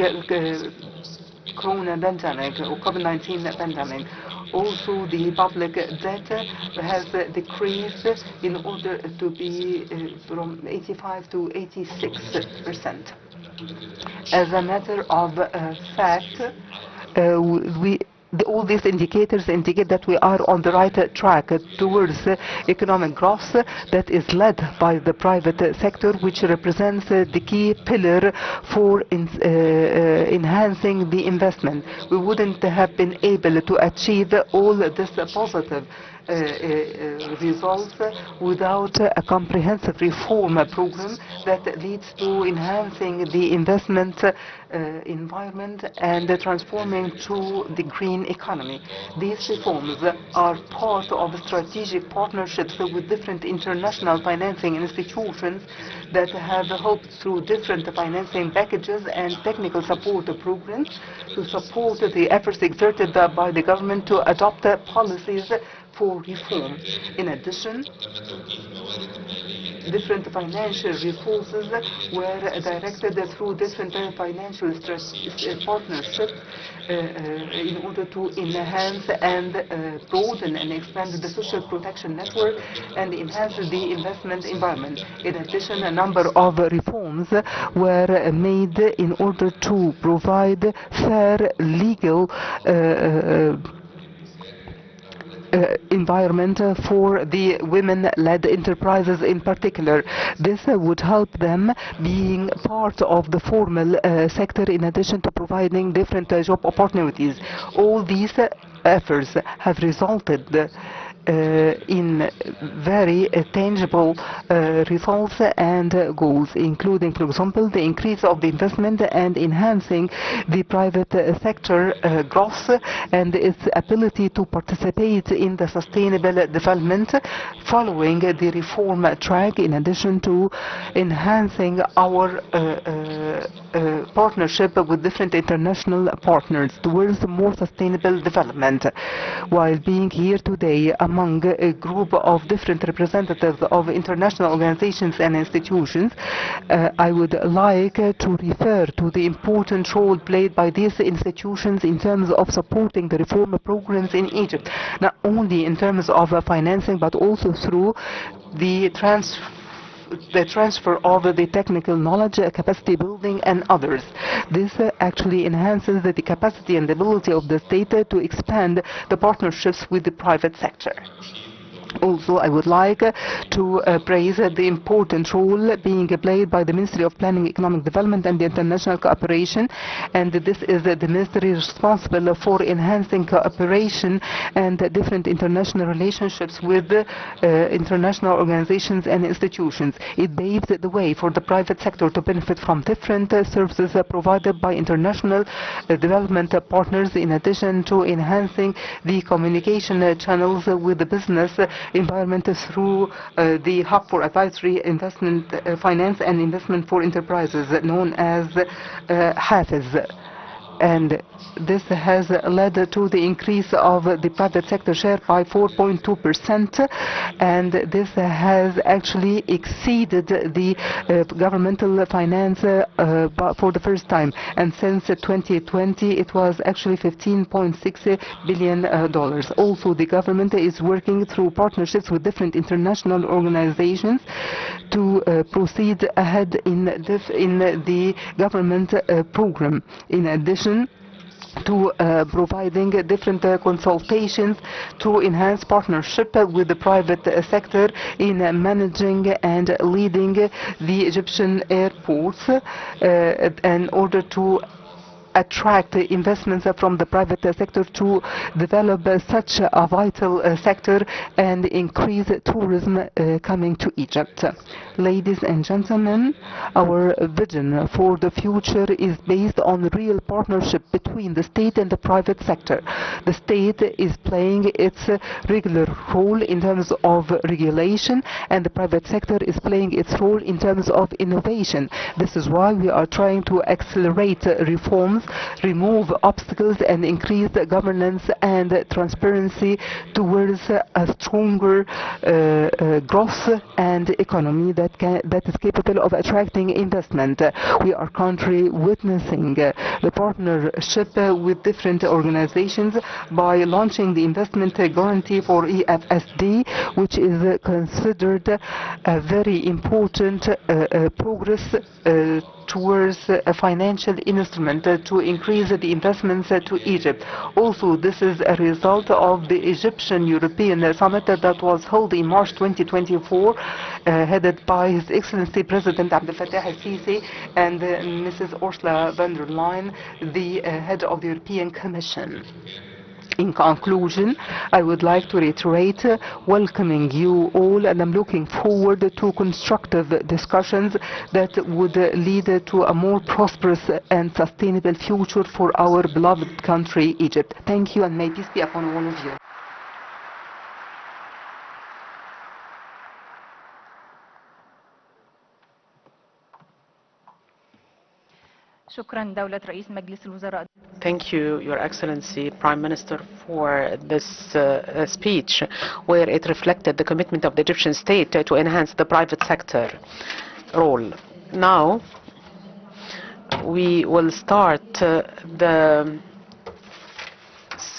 Corona pandemic or COVID-19 pandemic. Also, the public debt has decreased in order to be from 85 to 86%. As a matter of fact, all these indicators indicate that we are on the right track towards economic growth that is led by the private sector, which represents the key pillar for enhancing the investment. We wouldn't have been able to achieve all this positive results without a comprehensive reform program that leads to enhancing the investment environment and transforming to the green economy. These reforms are part of strategic partnerships with different international financing institutions that have helped through different financing packages and technical support programs to support the efforts exerted by the government to adopt policies for reform. In addition, different financial resources were directed through different financial partnerships in order to enhance and broaden and expand the social protection network and enhance the investment environment. In addition, a number of reforms were made in order to provide fair legal environment for the women-led enterprises in particular. This would help them being part of the formal sector in addition to providing different job opportunities. All these efforts have resulted in very tangible results and goals, including, for example, the increase of the investment and enhancing the private sector growth and its ability to participate in the sustainable development following the reform track, in addition to enhancing our partnership with different international partners towards more sustainable development. While being here today among a group of different representatives of international organizations and institutions, I would like to refer to the important role played by these institutions in terms of supporting the reform programs in Egypt, not only in terms of financing but also through the transfer of the technical knowledge, capacity building and others. This actually enhances the capacity and ability of the state to expand the partnerships with the private sector. Also, I would like to praise the important role being played by the Ministry of Planning, Economic Development and International Cooperation, and this is the ministry responsible for enhancing cooperation and different international relationships with international organizations and institutions. It paves the way for the private sector to benefit from different services provided by international development partners, in addition to enhancing the communication channels with the business environment through the Hub for Advisory, Investment Finance and Investment for Enterprises, known as HAFIZ. And this has led to the increase of the private sector share by 4.2%, and this has actually exceeded the governmental finance for the first time. And since 2020, it was actually $15.6 billion. Also, the government is working through partnerships with different international organizations to proceed ahead in the government program. In addition to providing different consultations to enhance partnership with the private sector in managing and leading the Egyptian airports in order to attract investments from the private sector to develop such a vital sector and increase tourism coming to Egypt. Ladies and gentlemen, our vision for the future is based on real partnership between the state and the private sector. The state is playing its regular role in terms of regulation, and the private sector is playing its role in terms of innovation. This is why we are trying to accelerate reforms, remove obstacles and increase governance and transparency towards a stronger growth and economy that is capable of attracting investment. We are currently witnessing the partnership with different organizations by launching the investment guarantee for EFSD, which is considered a very important progress towards a financial instrument to increase the investments to Egypt. Also, this is a result of the Egyptian-European summit that was held in March 2024, headed by His Excellency President Abdel Fattah al-Sisi and Mrs. Ursula von der Leyen, the head of the European Commission. In conclusion, I would like to reiterate welcoming you all, and I'm looking forward to constructive discussions that would lead to a more prosperous and sustainable future for our beloved country, Egypt. Thank you, and may peace be upon all of you. شكرا دولة رئيس مجلس الوزراء. Thank you, Your Excellency, Prime Minister, for this speech, where it reflected the commitment of the Egyptian state to enhance the private sector role. Now, we will start the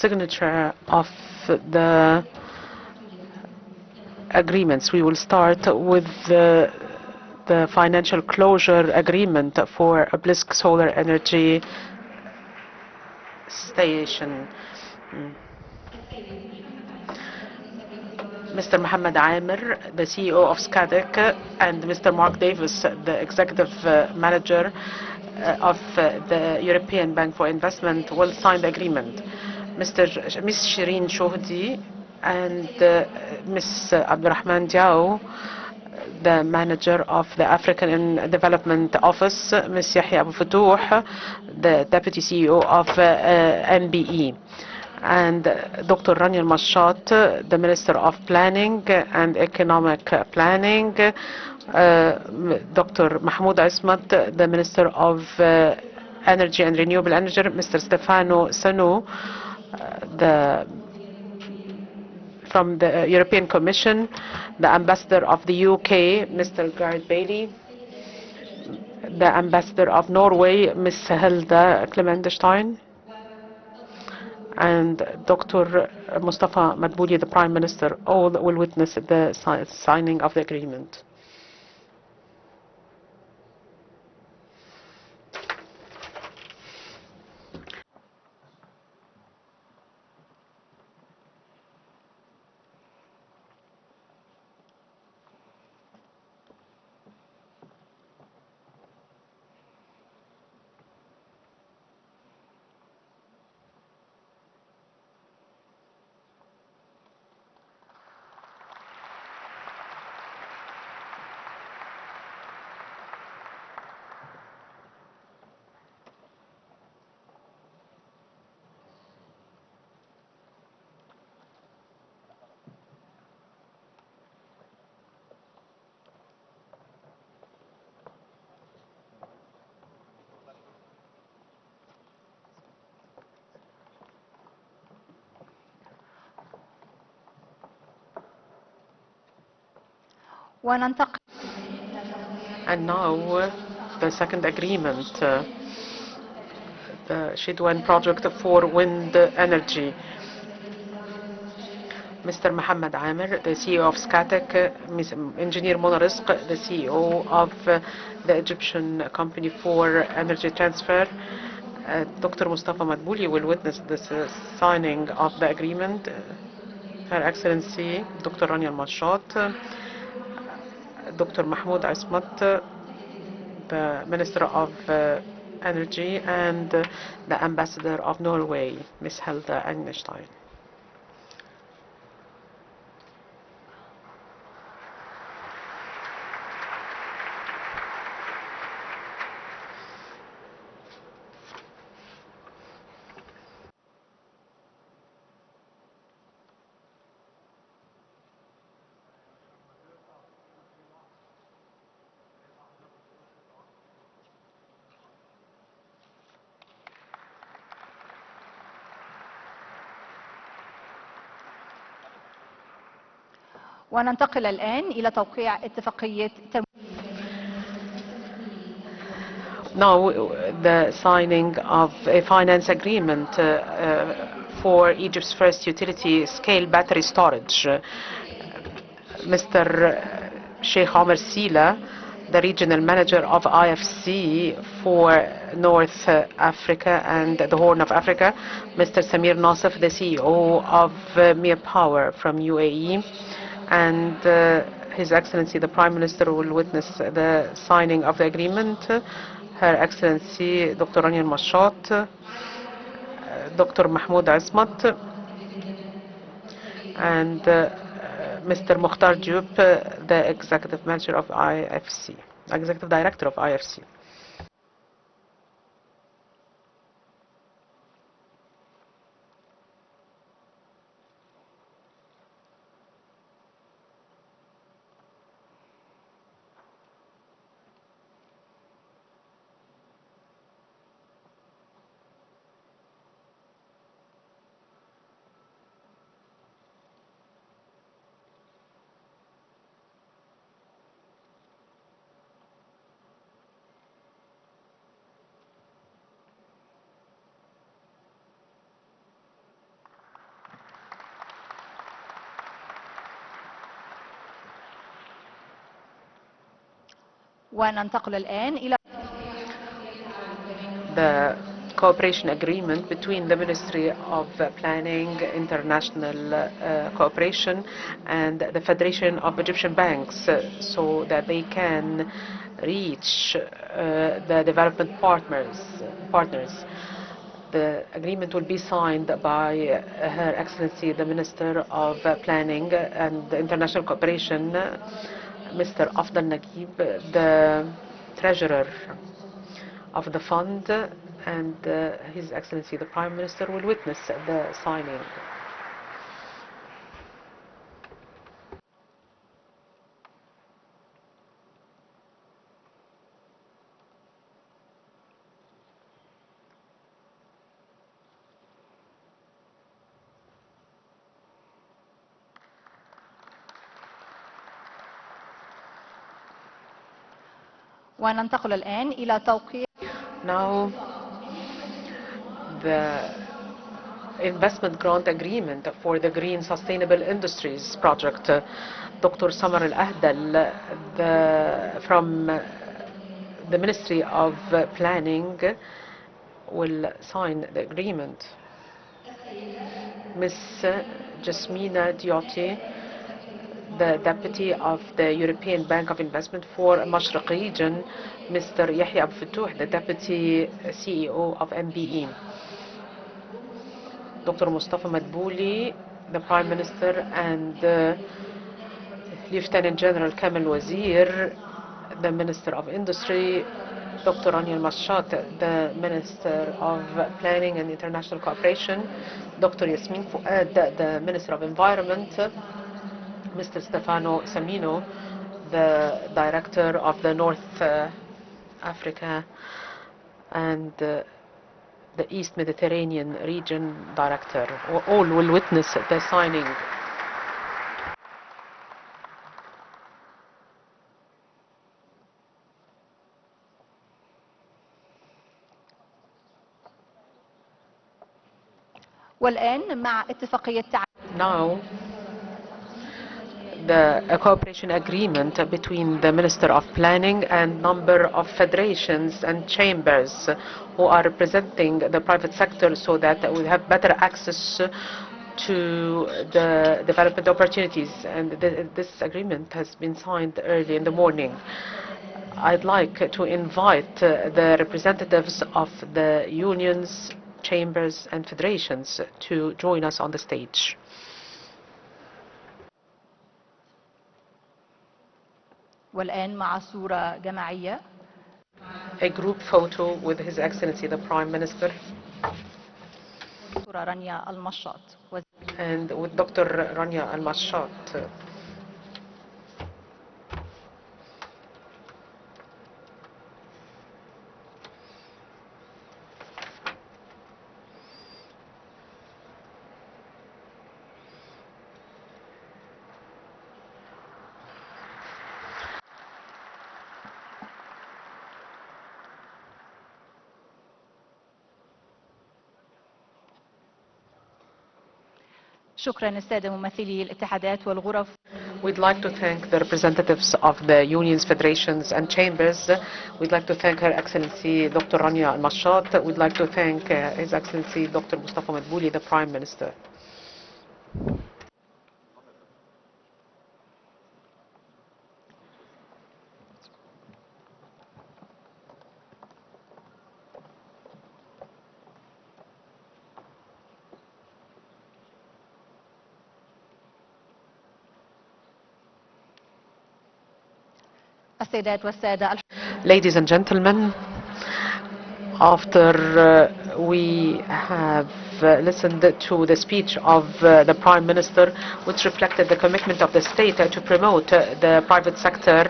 signature of the agreements. We will start with the financial closure agreement for Obelisk Solar Energy Station. Mr. Mohammed Amir, the CEO of SCADEC, and Mr. Mark Davis, the executive manager of the European Bank for Investment, will sign the agreement. Ms. Shireen Shohdi and Ms. Abdurrahman Diaw, the manager of the African Development Office, Ms. Yahya Abu Futuh, the deputy CEO of MBE, and Dr. Rania Al-Mashat, the Minister of Planning and Economic Planning, Dr. Mahmoud Ismat, the Minister of Energy and Renewable Energy, Mr. Stefano Sanu, from the European Commission, the Ambassador of the UK, Mr. Gareth Bailey, the Ambassador of Norway, Ms. Hilda Clementstein, and Dr. Mustafa Madbouly, the Prime Minister. All will witness the signing of the agreement. And now, the second agreement, the Shidwan project for wind energy. Mr. Mohammed Amir, the CEO of SCATEC, Ms. Engineer Mona Rizq, the CEO of the Egyptian Company for Energy Transfer. Dr. Mustafa Madbouly will witness this signing of the agreement. Her Excellency, Dr. Rania Al-Mashat, Dr. Mahmoud Ismat, the Minister of Energy, and the Ambassador of Norway, Ms. Hilda Clementstein. وننتقل الآن إلى توقيع اتفاقية Now, the signing of a finance agreement for Egypt's first utility-scale battery storage. Mr. Sheikh Omar Sila, the regional manager of IFC for North Africa and the Horn of Africa, Mr. Samir Nasif, the CEO of Mir Power from UAE, and His Excellency the Prime Minister will witness the signing of the agreement. Her Excellency Dr. Rania Al-Mashat, Dr. Mahmoud Ismat, and Mr. Mukhtar Diop, the Executive Manager of IFC, Executive Director of IFC. وننتقل الآن إلى The cooperation agreement between the Ministry of Planning, International Cooperation, and the Federation of Egyptian Banks, so that they can reach the development partners. The agreement will be signed by Her Excellency the Minister of Planning and International Cooperation, Mr. Afdal Naguib, the Treasurer of the fund, and His Excellency the Prime Minister will witness the signing. وننتقل الآن إلى توقيع Now, the investment grant agreement for the Green Sustainable Industries project. Dr. Samar Al-Ahdal from the Ministry of Planning will sign the agreement. Ms. Jasmina Dioti, the Deputy of the European Bank of Investment for Mashriq region, Mr. Yahya Abu Fatouh, the Deputy CEO of MBE. Dr. Mustafa Madbouly, the Prime Minister, and Lieutenant General Kamel Wazir, the Minister of Industry, Dr. Rania Al-Mashat, the Minister of Planning and International Cooperation, Dr. Yasmin Fuad, the Minister of Environment, Mr. Stefano Samino, the Director of the North Africa and the East Mediterranean Region Director. All will witness the signing. والآن مع اتفاقية Now, a cooperation agreement between the Minister of Planning and number of federations and chambers who are representing the private sector so that we have better access to the development opportunities. And this agreement has been signed early in the morning. I'd like to invite the representatives of the unions, chambers and federations to join us on the stage. والآن مع صورة جماعية. A group photo with His Excellency the Prime Minister دكتورة رانيا المشاط and with Dr. Rania Al-Mashat. شكرا السادة ممثلي الاتحادات والغرف. We'd like to thank the representatives of the unions, federations and chambers. We'd like to thank Her Excellency Dr. Rania Al-Mashat. We'd like to thank His Excellency Dr. Mustafa Madbouly, the Prime Minister. السيدات والسادة. Ladies and gentlemen, after we have listened to the speech of the Prime Minister, which reflected the commitment of the state to promote the private sector,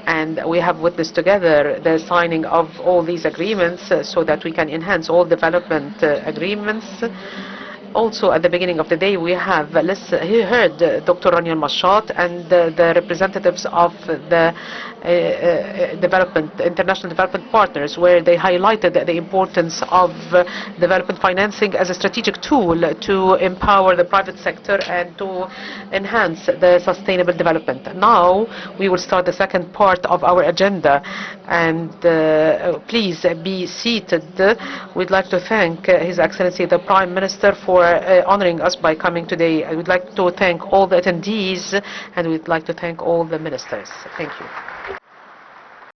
and we have witnessed together the signing of all these agreements so that we can enhance all development agreements. Also, at the beginning of the day, we have heard Dr. Rania Al-Mashat and the representatives of the international development partners, where they highlighted the importance of development financing as a strategic tool to empower the private sector and to enhance the sustainable development. Now, we will start the second part of our agenda, and please be seated. We'd like to thank His Excellency the Prime Minister for honoring us by coming today. I would like to thank all the attendees, and we'd like to thank all the ministers. Thank you.